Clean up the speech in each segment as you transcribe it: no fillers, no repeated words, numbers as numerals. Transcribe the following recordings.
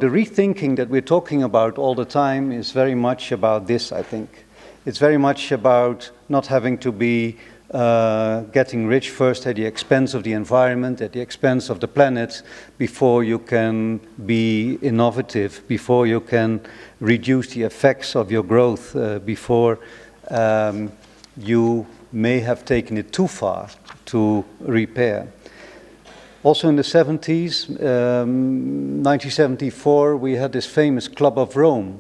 the rethinking that we're talking about all the time is very much about this, I think. It's very much about not having to be getting rich first at the expense of the environment, at the expense of the planet, before you can be innovative, before you can reduce the effects of your growth, before you may have taken it too far to repair. Also in the 70s, 1974, we had this famous Club of Rome.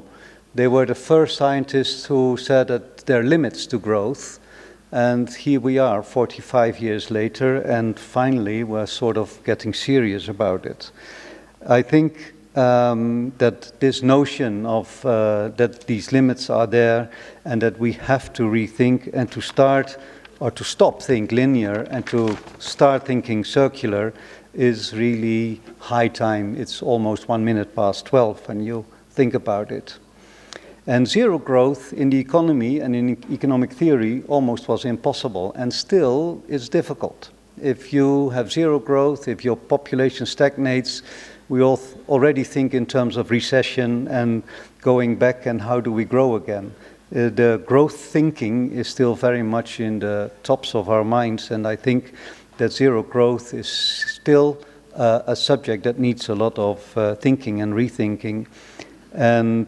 They were the first scientists who said that there are limits to growth. And here we are, 45 years later, and finally we're sort of getting serious about it. I think that this notion of that these limits are there and that we have to rethink and to start or to stop thinking linear and to start thinking circular is really high time. It's almost 12:01 when you think about it. And zero growth in the economy and in economic theory almost was impossible, and still it's difficult. If you have zero growth, if your population stagnates, we all already think in terms of recession and going back and how do we grow again. The growth thinking is still very much in the tops of our minds, and I think that zero growth is still a subject that needs a lot of thinking and rethinking. And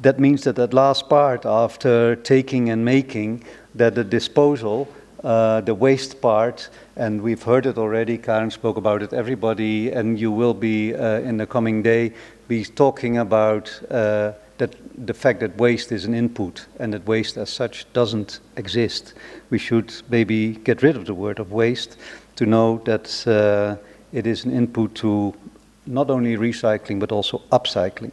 that means that that last part, after taking and making, that the disposal, the waste part, and we've heard it already, Karen spoke about it, everybody, and you will be in the coming day, be talking about that the fact that waste is an input and that waste as such doesn't exist. We should maybe get rid of the word of waste to know that it is an input to not only recycling but also upcycling.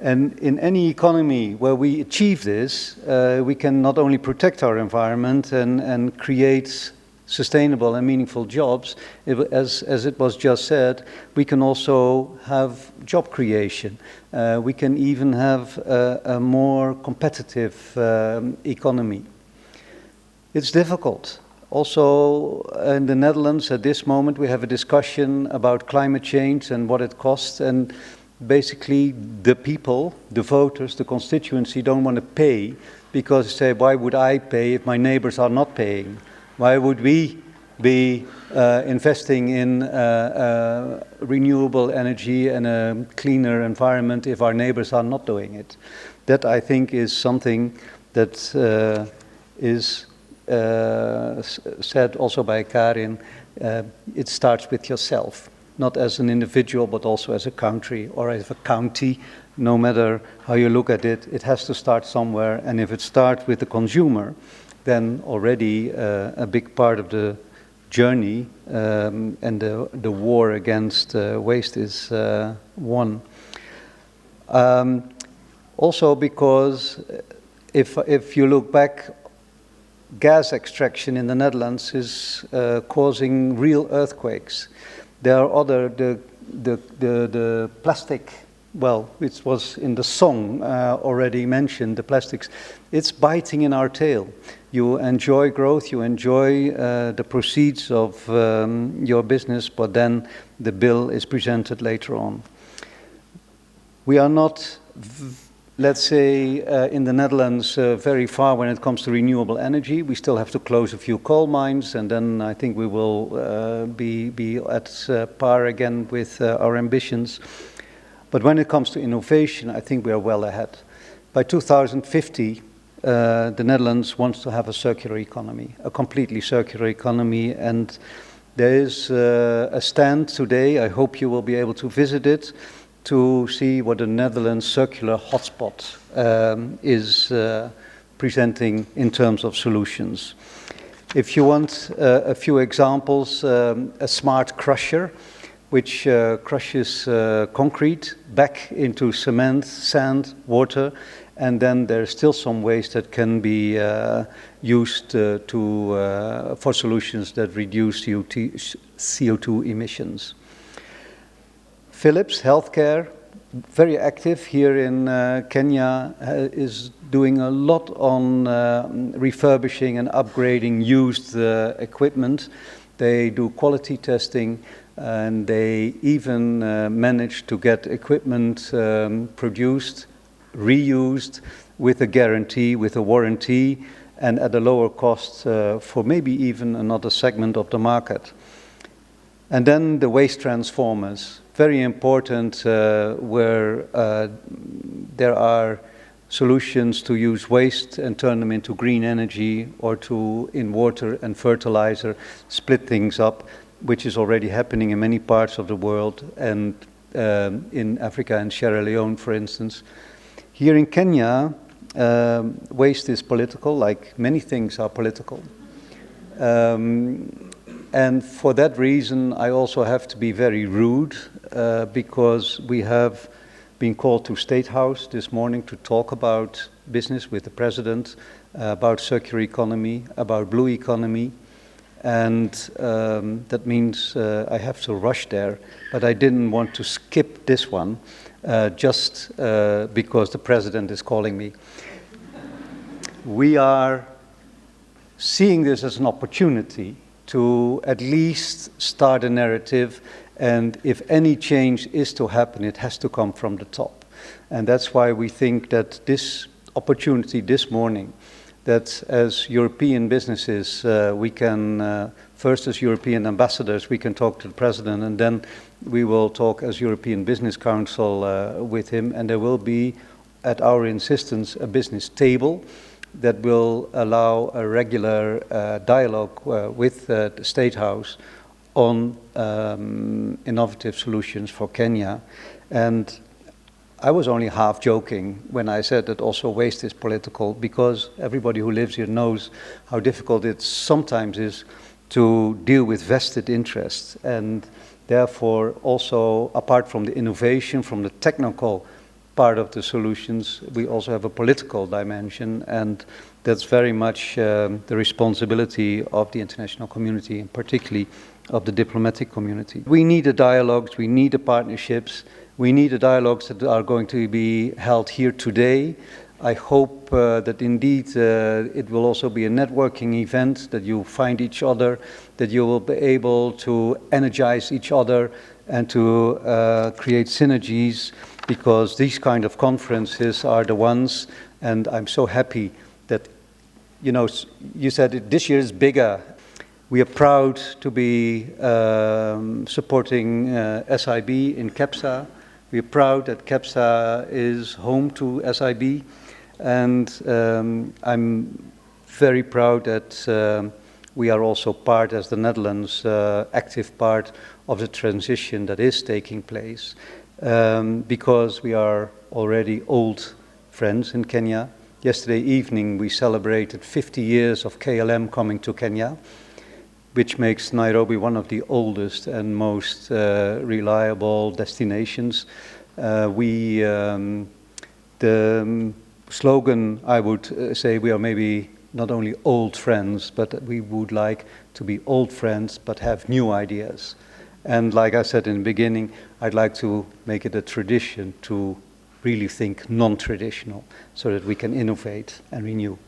And in any economy where we achieve this, we can not only protect our environment and create sustainable and meaningful jobs, as it was just said, we can also have job creation. We can even have a more competitive economy. It's difficult. Also, in the Netherlands, at this moment, we have a discussion about climate change and what it costs, and basically the people, the voters, the constituency don't want to pay because they say, why would I pay if my neighbors are not paying? Why would we be investing in renewable energy and a cleaner environment if our neighbors are not doing it? That, I think, is something that is said also by Karin. It starts with yourself, not as an individual, but also as a country or as a county. No matter how you look at it, it has to start somewhere. And if it starts with the consumer, then already a big part of the journey and the war against waste is won. Also because if you look back, gas extraction in the Netherlands is causing real earthquakes. There are other, the plastic, well, it was in the song already mentioned, the plastics, it's biting in our tail. You enjoy growth, you enjoy the proceeds of your business, but then the bill is presented later on. We are not, let's say, in the Netherlands very far when it comes to renewable energy. We still have to close a few coal mines, and then I think we will be at par again with our ambitions. But when it comes to innovation, I think we are well ahead. By 2050, the Netherlands wants to have a circular economy, a completely circular economy, and there is a stand today, I hope you will be able to visit it, to see what the Netherlands circular hotspot is presenting in terms of solutions. If you want a few examples, a smart crusher, which crushes concrete back into cement, sand, water, and then there's still some waste that can be used for solutions that reduce CO2 emissions. Philips Healthcare, very active here in Kenya, is doing a lot on refurbishing and upgrading used equipment. They do quality testing. and they even managed to get equipment produced, reused, with a guarantee, with a warranty, and at a lower cost for maybe even another segment of the market. And then the waste transformers, very important, where there are solutions to use waste and turn them into green energy, or to, in water and fertilizer, split things up, which is already happening in many parts of the world, and in Africa and Sierra Leone, for instance. Here in Kenya, waste is political, like many things are political. And for that reason, I also have to be very rude, because we have been called to State House this morning to talk about business with the President, about circular economy, about blue economy. And that means I have to rush there, but I didn't want to skip this one just because the President is calling me. We are seeing this as an opportunity to at least start a narrative, and if any change is to happen, it has to come from the top. And that's why we think that this opportunity this morning, that as European businesses, we can, first as European ambassadors, we can talk to the President, and then we will talk as European Business Council with him, and there will be, at our insistence, a business table that will allow a regular dialogue with the State House on innovative solutions for Kenya. And I was only half joking when I said that also waste is political, because everybody who lives here knows how difficult it sometimes is to deal with vested interests. And therefore, also, apart from the innovation, from the technical part of the solutions, we also have a political dimension, and that's very much the responsibility of the international community, and particularly of the diplomatic community. We need the dialogues, we need the partnerships, we need the dialogues that are going to be held here today. I hope that indeed it will also be a networking event, that you find each other, that you will be able to energize each other and to create synergies, because these kind of conferences are the ones, and I'm so happy that, you know, you said this year is bigger. We are proud to be supporting SIB in KEPSA. We are proud that KEPSA is home to SIB, and I'm very proud that we are also part, as the Netherlands, active part of the transition that is taking place. Because we are already old friends in Kenya. Yesterday evening we celebrated 50 years of KLM coming to Kenya, which makes Nairobi one of the oldest and most reliable destinations. The slogan, I would say, we are maybe not only old friends, but we would like to be old friends but have new ideas. And like I said in the beginning, I'd like to make it a tradition to really think non-traditional, so that we can innovate and renew.